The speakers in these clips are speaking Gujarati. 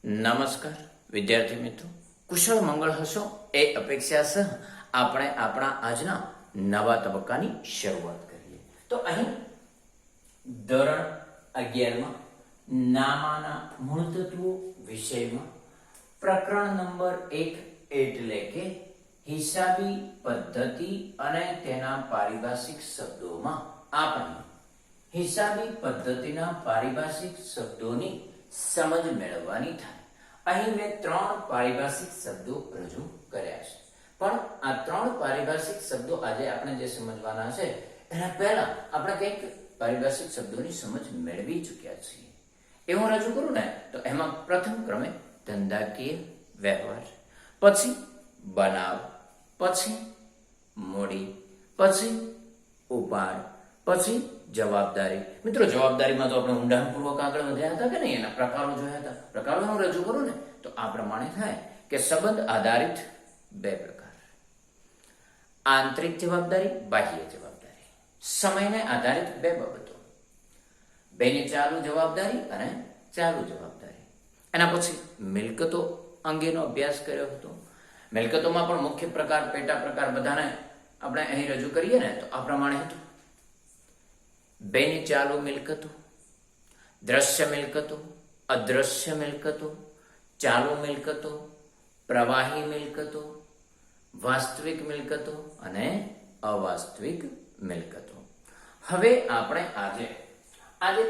નમસ્કાર વિદ્યાર્થી મિત્રો, કુશળ મંગળ હશો એ અપેક્ષા સહ આપણે આપણા આજના નવા તબક્કાની શરૂઆત કરીએ. તો અહીં ધોરણ 11માં નામાના મૂળ તત્વો વિષયમાં પ્રકરણ નંબર 1 એટલે કે હિસાબી પદ્ધતિ અને તેના પારિભાષિક શબ્દોમાં આપણે હિસાબી પદ્ધતિના પારિભાષિક શબ્દોની સમજ મેળવવાની થાય. અહીં મેં 3 પારિભાષિક શબ્દો રજૂ કર્યા છે, પણ આ 3 પારિભાષિક શબ્દો આજે આપણે જે સમજવાના છે એના પહેલા આપણે કંઈક પારિભાષિક શબ્દોની સમજ મેળવી ચૂક્યા છીએ. એ હું રજૂ કરું ને તો એમાં પ્રથમ ક્રમે ધંધાકીય વ્યવહાર, પછી બનાવ, પછી મૂડી, પછી ઉપાડ, પછી જવાબદારી. મિત્રો, જવાબદારીમાં તો આપણે ઊંડાણપૂર્વક આગળ વધ્યા હતા કે નહીં, એના પ્રકારો જોયા હતા. પ્રકારો હું રજૂ કરું ને તો આ પ્રમાણે થાય કે સંબંધ આધારિત 2 પ્રકાર: આંતરિક જવાબદારી, બાહ્ય જવાબદારી. સમયને આધારિત 2 બાબતો: બેની ચાલુ જવાબદારી અને ચાલુ જવાબદારી. એના પછી મિલકતો અંગેનો અભ્યાસ કર્યો હતો. મિલકતોમાં પણ મુખ્ય પ્રકાર, પેટા પ્રકાર બધાને આપણે અહીં રજૂ કરીએ ને તો આ પ્રમાણે હતું: બેની ચાલુ મિલકતો, દ્રશ્ય મિલકતો, અદ્રશ્ય મિલકતો, ચાલુ મિલકતો, પ્રવાહી મિલકતો, વાસ્તવિક મિલકતો અને અવાસ્તવિક મિલકતો. હવે આપણે આજે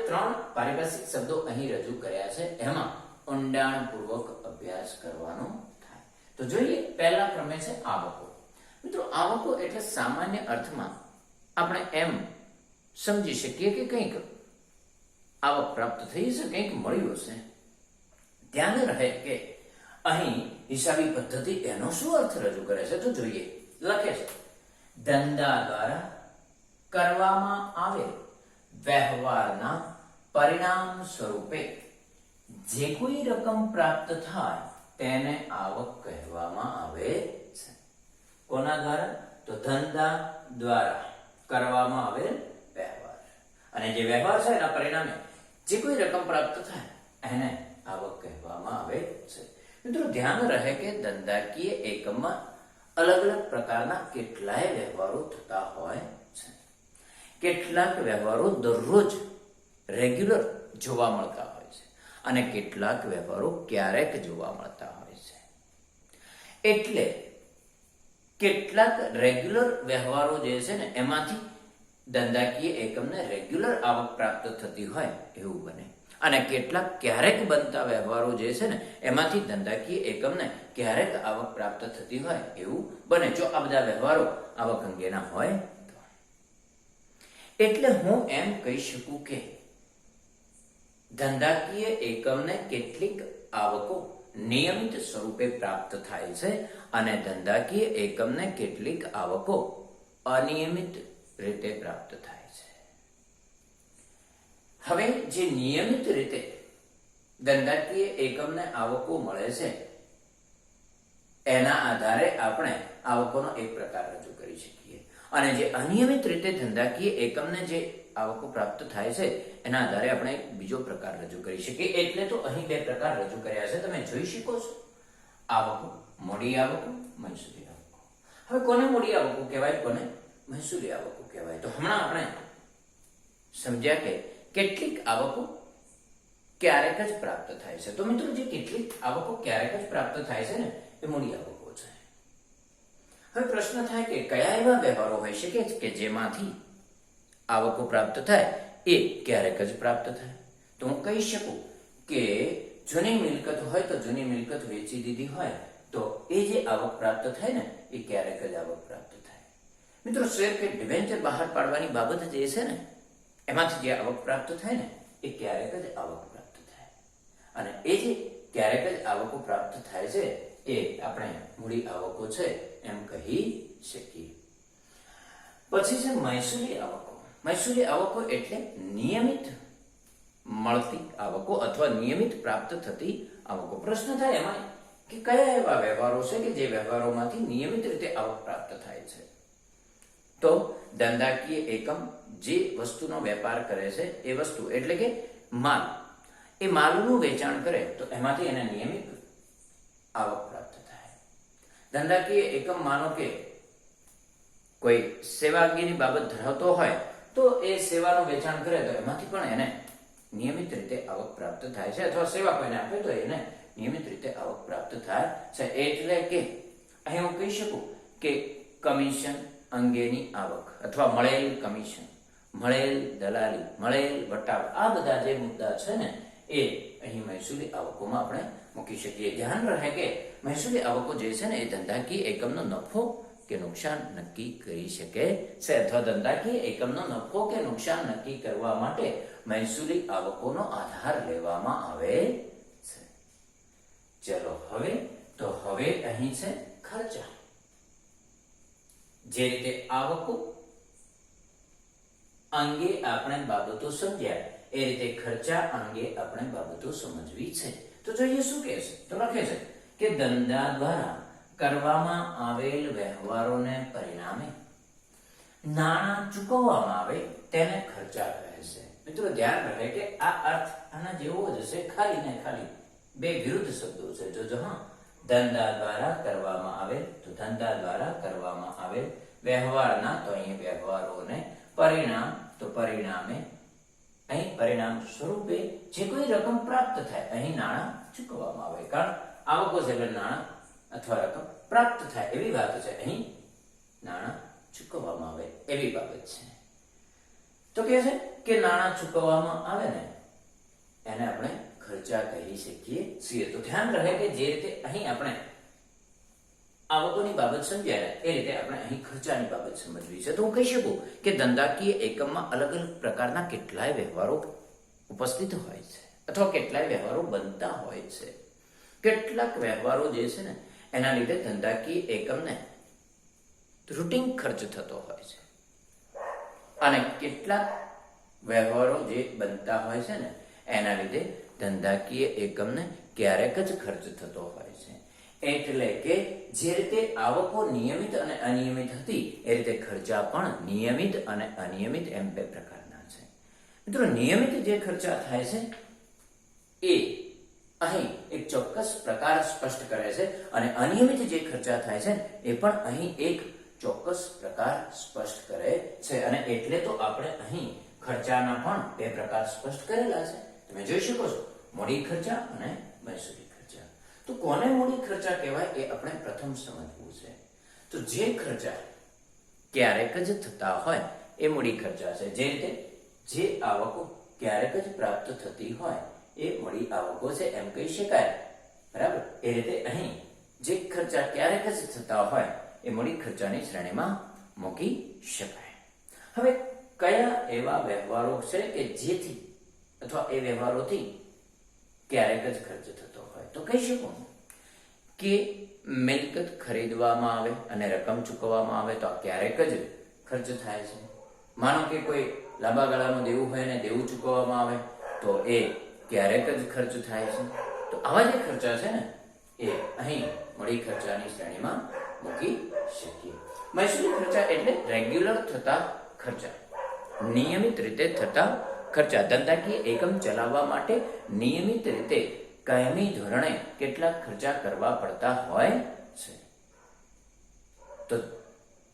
3 પારિભાષિક શબ્દો અહીં રજૂ કર્યા છે, એમાં ઊંડાણપૂર્વક અભ્યાસ કરવાનો થાય. તો જોઈએ, પહેલા ક્રમે છે આવકો. મિત્રો, આવકો એટલે સામાન્ય અર્થમાં આપણે એમ સમજી શકીએ કે કંઈક આવક પ્રાપ્ત થઈ છે, કંઈક મળ્યું છે. ધ્યાન રહે કે અહીં હિસાબી પદ્ધતિ એનો શું અર્થ રજૂ કરે છે તો જોઈએ. લખે છે, ધંધા દ્વારા કરવામાં આવેલ વ્યવહારના પરિણામ સ્વરૂપે જે કોઈ રકમ પ્રાપ્ત થાય તેને આવક કહેવામાં આવે છે. કોના દ્વારા? તો ધંધા દ્વારા કરવામાં આવેલ વ્યવહાર, અને જે વ્યવહાર છે એના પરિણામે જે કોઈ રકમ પ્રાપ્ત થાય એને આવક કહેવામાં આવે છે. મિત્રો, ધ્યાન રહે કે ધંધાકીય એકમમાં અલગ અલગ પ્રકારના કેટલાય વ્યવહારો થતા હોય છે. કેટલાક વ્યવહારો દરરોજ રેગ્યુલર જોવા મળતા હોય છે અને કેટલાક વ્યવહારો ક્યારેક જોવા મળતા હોય છે. એટલે કેટલાક રેગ્યુલર વ્યવહારો જે છે ને એમાંથી ધંધાકીય એકમને રેગ્યુલર આવક પ્રાપ્ત થતી હોય એવું બને, અને કેટલાક ક્યારેક બનતા વ્યવહારો જે છે ને એમાંથી ધંધાકીય એકમને ક્યારેક આવક પ્રાપ્ત થતી હોય એવું બને, જો આ બધા વ્યવહારો આવક અંગેના હોય તો. એટલે હું એમ કહી શકું કે ધંધાકીય એકમને કેટલીક આવકો નિયમિત સ્વરૂપે પ્રાપ્ત થાય છે અને ધંધાકીય એકમને કેટલીક આવકો અનિયમિત રીતે પ્રાપ્ત થાય છે. હવે જે નિયમિત રીતે ધંધાકીય એકમને આવકો મળે છે એના આધારે આપણે આવકોનો એક પ્રકાર રજૂ કરી શકીએ, અને જે અનિયમિત રીતે ધંધાકીય એકમને જે આવકો પ્રાપ્ત થાય છે એના આધારે આપણે એક બીજો પ્રકાર રજૂ કરી શકીએ. એટલે તો અહીં 2 પ્રકાર રજૂ કર્યા છે, તમે જોઈ શકો છો. આવકો, મૂડી આવકો, મહેસૂલી આવકો. હવે કોને મૂડી આવકો કહેવાય, કોને મહેસૂલી આવકો કહેવાય? તો હમણાં આપણે સમજ્યા કે કેટલીક આવકો ક્યારેક જ પ્રાપ્ત થાય છે. તો મિત્રો, જે કેટલીક આવકો ક્યારેક જ પ્રાપ્ત થાય છે ને એ મૂડી આવકો છે. હવે પ્રશ્ન થાય કે કયા એવા વ્યવહારો હોઈ શકે કે જેમાંથી આવકો પ્રાપ્ત થાય એ ક્યારેક જ પ્રાપ્ત થાય? તો હું કહી શકું કે જૂની મિલકત હોય તો જૂની મિલકત વેચી દીધી હોય તો એ જે આવક પ્રાપ્ત થાય ને એ ક્યારેક જ આવક પ્રાપ્ત થાય. મિત્રો, શેર કે ડિબેન્ચર બહાર પાડવાની બાબત જે છે ને એમાંથી જે આવક પ્રાપ્ત થાય ને એ ક્યારેક જ આવક પ્રાપ્ત થાય, અને એ જે ક્યારેક જ આવકો પ્રાપ્ત થાય છે એ આપણે મૂડી આવકો છે એમ કહી શકીએ. પછી છે મહેસૂલી આવકો. મહેસૂલી આવકો એટલે નિયમિત મળતી આવકો અથવા નિયમિત પ્રાપ્ત થતી આવકો. પ્રશ્ન થાય એમાં કે કયા એવા વ્યવહારો છે કે જે વ્યવહારોમાંથી નિયમિત રીતે આવક પ્રાપ્ત થાય છે? તો ધંધાકીય એકમ જે વસ્તુનો વેપાર કરે છે એ વસ્તુ એટલે કે માલ, એ માલનું વેચાણ કરે તો એમાંથી એને નિયમિત આવક પ્રાપ્ત થાય. ધંધાકીય એકમ માનો કે કોઈ સેવાકીયની બાબત ધરાવતો હોય તો એ સેવાનું વેચાણ કરે તો એમાંથી પણ એને નિયમિત રીતે આવક પ્રાપ્ત થાય છે, અથવા સેવા કોઈને આપે તો એને નિયમિત રીતે આવક પ્રાપ્ત થાય છે. એટલે કે અહીં હું કહી શકું કે કમિશન અંગેની આવક અથવા મળેલ કમિશન, મળેલ દલાલી, મળેલ વટાવ, આ બધા જે મુદ્દા છે ને એ અહીં મહેસૂલી આવકોમાં આપણે મૂકી શકીએ. ધ્યાન રહે કે મહેસૂલી આવકો જે છે ને એ ધંધાકીય એકમનો નફો કે નુકસાન નક્કી કરી શકે છે, અથવા ધંધાકીય એકમનો નફો કે નુકસાન નક્કી કરવા માટે મહેસૂલી આવકોનો આધાર લેવામાં આવે છે. ચલો હવે અહીં છે ખર્ચા. જે રીતે આવકો અંગે આપણે બાબતો સમજ્યા એ રીતે ખર્ચા અંગે આપણે બાબતો સમજવી છે. તો જોઈએ શું કહે છે. તો લખે છે કે ધંધા દ્વારા કરવામાં આવેલ વ્યવહારોને પરિણામે નાણાં ચૂકવવામાં આવે તેને ખર્ચા કહે છે. મિત્રો ધ્યાન રહે કે આ અર્થ આના જેવો જ હશે, ખાલી ને ખાલી બે વિરુદ્ધ શબ્દો છે. જો હા, ધંધા દ્વારા કરવામાં આવે તો ધંધા દ્વારા કરવામાં આવે વ્યવહારના, તો અહીં વ્યવહારોને, પરિણામ તો પરિણામે, અહીં પરિણામ સ્વરૂપે જે કોઈ રકમ પ્રાપ્ત થાય અહીં નાણાં ચૂકવવામાં આવે. કારણ આવકો છે એટલે નાણાં અથવા રકમ પ્રાપ્ત થાય એવી વાત છે, અહીં નાણાં ચૂકવવામાં આવે એવી બાબત છે. તો કહે છે કે નાણાં ચૂકવવામાં આવે ને એને આપણે ખર્ચા કહી શકીએ છીએ. તો ધ્યાન રહે કે જે રીતે અહીં આપણે આવકોની બાબત સમજ્યા એ રીતે આપણે અહીં ખર્ચાની બાબત સમજવી છે. તો હું કહી શકું કે ધંધાકીય એકમમાં અલગ અલગ પ્રકારના કેટલાય વ્યવહારો ઉપસ્થિત હોય છે, અથવા કેટલાય વ્યવહારો બનતા હોય છે. કેટલાક વ્યવહારો જે છે ને એના લીધે ધંધાકીય એકમને રૂટીન ખર્ચ થતો હોય છે, અને કેટલાક વ્યવહારો જે બનતા હોય છે ને એના લીધે ધંધાકીય એકમને ક્યારેક જ ખર્ચ થતો હોય છે. એટલે કે જે રીતે આવકો નિયમિત અને અનિયમિત હતી એ રીતે ખર્ચા પણ નિયમિત અને અનિયમિત એમ બે પ્રકારના છે. મિત્રો નિયમિત જે ખર્ચા થાય છે એ અહીં એક ચોક્કસ પ્રકાર સ્પષ્ટ કરે છે, અને અનિયમિત જે ખર્ચા થાય છે એ પણ અહીં એક ચોક્કસ પ્રકાર સ્પષ્ટ કરે છે. અને એટલે તો આપણે અહીં ખર્ચાના પણ બે પ્રકાર સ્પષ્ટ કરેલા છે. તમે જોઈ શકો છો, મૂડી ખર્ચા અને મહેસૂલી ખર્ચા. તો કોને મૂડી ખર્ચા કહેવાય એ આપણે પ્રથમ સમજવું છે. તો જે ખર્ચા ક્યારેક જ થતા હોય એ મૂડી ખર્ચા છે. જે રીતે જે આવકો ક્યારેક જ પ્રાપ્ત થતી હોય એ મૂડી આવકો છે એમ કહી શકાય, બરાબર. એ રીતે અહીં જે ખર્ચા ક્યારેક જ થતા હોય એ મૂડી ખર્ચાની શ્રેણીમાં મૂકી શકાય. હવે કયા એવા વ્યવહારો છે કે જેથી અથવા એ વ્યવહારોથી ક્યારેક જ ખર્ચ થતો હોય? તો કહી શકું કે મિલકત ખરીદવામાં આવે અને રકમ ચૂકવવામાં આવે તો ક્યારેક જ ખર્ચ થાય છે. માનો કે કોઈ લાંબા ગાળાનું દેવું હોય ને દેવું ચૂકવવામાં આવે તો એ ક્યારેક જ ખર્ચ થાય છે. તો આવા જે ખર્ચા છે ને એ અહીં મૂડી ખર્ચાની શ્રેણીમાં મૂકી શકીએ. મહેસૂલી ખર્ચા એટલે રેગ્યુલર થતા ખર્ચા, નિયમિત રીતે થતા ખર્ચા. ધંધાકીય એકમ ચલાવવા માટે નિયમિત રીતે કાયમી ધોરણે કેટલાક ખર્ચા કરવા પડતા હોય છે. તો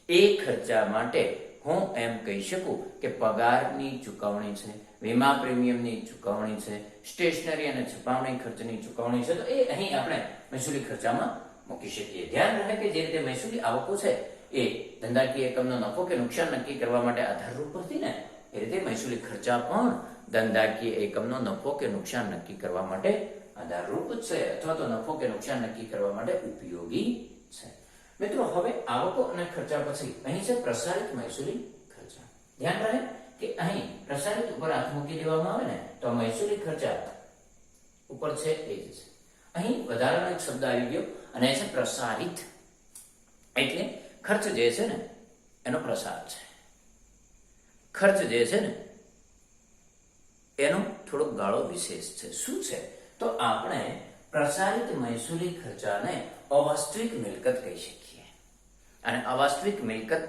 એ ખર્ચા માટે હું એમ કહી શકું કે પગારની ચૂકવણી છે, વીમા પ્રીમિયમની ચૂકવણી છે, સ્ટેશનરી અને છપાવણી ખર્ચની ચૂકવણી છે. તો એ અહીં આપણે મહેસૂલી ખર્ચામાં મૂકી શકીએ. ધ્યાન રહે કે જે રીતે મહેસૂલી આવકો છે એ ધંધાકીય એકમનો નફો કે નુકસાન નક્કી કરવા માટે આધારરૂપ હતી ને એ રીતે મહેસૂલી ખર્ચા પણ ધંધાકીય એકમનો નફો કે નુકસાન નક્કી કરવા માટે આધારરૂપ છે, અથવા તો નફો કે નુકસાન નક્કી કરવા માટે ઉપયોગી છે. મિત્રો હવે આવકો અને ખર્ચા પછી અહીં છે પ્રસારિત મહેસૂલી ખર્ચા. ધ્યાન રહે કે અહીં પ્રસારિત ઉપર હાથ મૂકી દેવામાં આવે ને તો મહેસૂલી ખર્ચા ઉપર છે એ જ છે. અહીં વધારાનો એક શબ્દ આવી ગયો અને એ છે પ્રસારિત. એટલે ખર્ચ જે છે ને એનો પ્રસાર છે. ખર્ચ જે છે ને એનો થોડોક ગાળો વિશેષ છે. શું છે? તો આપણે પ્રસારિત મહેસૂલી ખર્ચાને અવાસ્તવિક મિલકત કહી શકીએ. અને અવાસ્તવિક મિલકત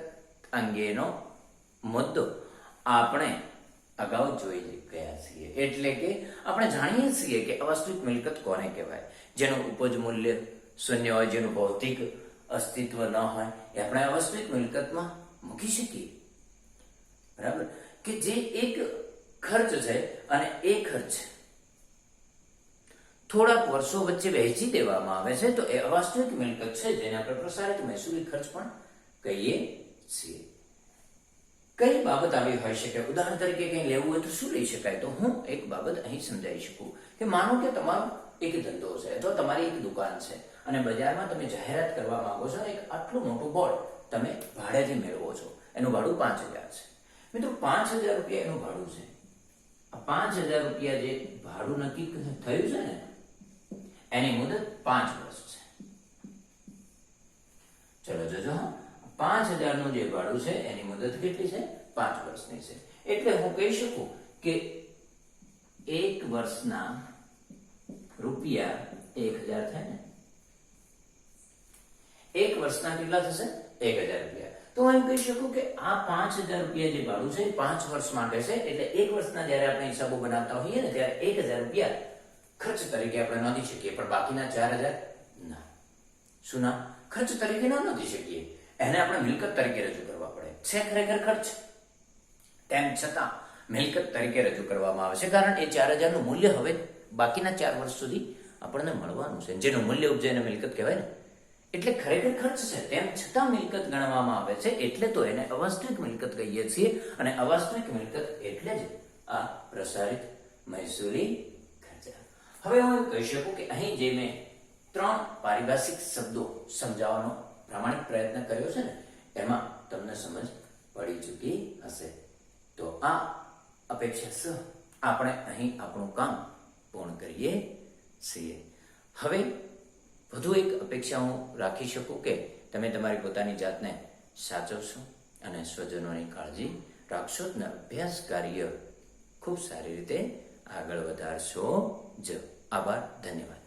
અંગેનો મુદ્દો આપણે અગાઉ જોઈ ગયા છીએ. એટલે કે આપણે જાણીએ છીએ કે અવાસ્તવિક મિલકત કોને કહેવાય, જેનું ઉપજ મૂલ્ય શૂન્ય હોય, જેનું ભૌતિક અસ્તિત્વ ન હોય, એ આપણે અવાસ્તવિક મિલકતમાં મૂકી શકીએ. બરાબર, કે જે એક ખર્ચ છે અને એ ખર્ચ થોડાક વર્ષો વચ્ચે વહેંચી દેવામાં આવે છે, તો એ અવાસ્તવિક મિલકત છે, જેને આપણે પ્રસારિત મહેસૂલી ખર્ચ પણ કહીએ છીએ. કઈ બાબત આવી હોઈ શકે? ઉદાહરણ તરીકે કંઈ લેવું હોય તો શું લઈ શકાય? તો હું એક બાબત અહીં સમજાવી શકું કે માનો કે તમારો એક ધંધો છે અથવા તમારી એક દુકાન છે અને બજારમાં તમે જાહેરાત કરવા માંગો છો અને એક આટલું મોટું બોર્ડ તમે ભાડેથી મેળવો છો. એનું ભાડું 5,000 છે. મિત્રો, 5,000 રૂપિયા એનું ભાડું છે. આ 5,000 રૂપિયા જે ભાડું નક્કી થયું છે ને, એની મુદત 5 વર્ષ છે. ચલો જોજો, 5,000 નું જે ભાડું છે એની મુદત કેટલી છે? 5 વર્ષની છે. એટલે હું કહી શકું કે 1 વર્ષના રૂપિયા 1,000 થાય ને, 1 વર્ષના કેટલા થશે? 1,000 રૂપિયા. તો હું એમ કહી શકું કે આ 5,000 રૂપિયા જે ભાડું છે 5 વર્ષ માટે છે. એટલે 1 વર્ષના જયારે આપણે હિસાબો બનાવતા હોઈએ ને, ત્યારે 1,000 રૂપિયા ખર્ચ તરીકે આપણે નોંધી શકીએ, પણ બાકીના 4,000 ના. શું ના? ખર્ચ તરીકે ન નોંધી શકીએ. એને આપણે મિલકત તરીકે રજૂ કરવા પડે છે. ખરેખર ખર્ચ, તેમ છતાં મિલકત તરીકે રજૂ કરવામાં આવે છે, કારણ એ 4,000 નું મૂલ્ય હવે બાકીના 4 વર્ષ સુધી આપણને મળવાનું છે. જેનું મૂલ્ય ઉપજે એને મિલકત કહેવાય ને. એટલે ખરેખર ખર્ચ છે, તેમ છતાં મિલકત ગણવામાં આવે છે. એટલે તો એને અવાસ્તવિક મિલકત કહીએ છીએ. અને અવાસ્તવિક મિલકત એટલે જ આ પ્રસારિત મહેસૂલી ખર્ચ. હવે હું એમ કહી શકું કે અહીં જે મેં 3 પારિભાષિક શબ્દો સમજાવવાનો પ્રામાણિક પ્રયત્ન કર્યો છે ને, એમાં તમને સમજ પડી ચૂકી હશે. તો આ અપેક્ષા સહ આપણે અહીં આપણું કામ પૂર્ણ કરીએ છીએ. હવે વધુ એક અપેક્ષા હું રાખી શકું કે તમે તમારી પોતાની જાતને સાચવશો અને સ્વજનોની કાળજી રાખશો અને અભ્યાસ કાર્ય ખૂબ સારી રીતે આગળ વધારશો જ. આભાર, ધન્યવાદ.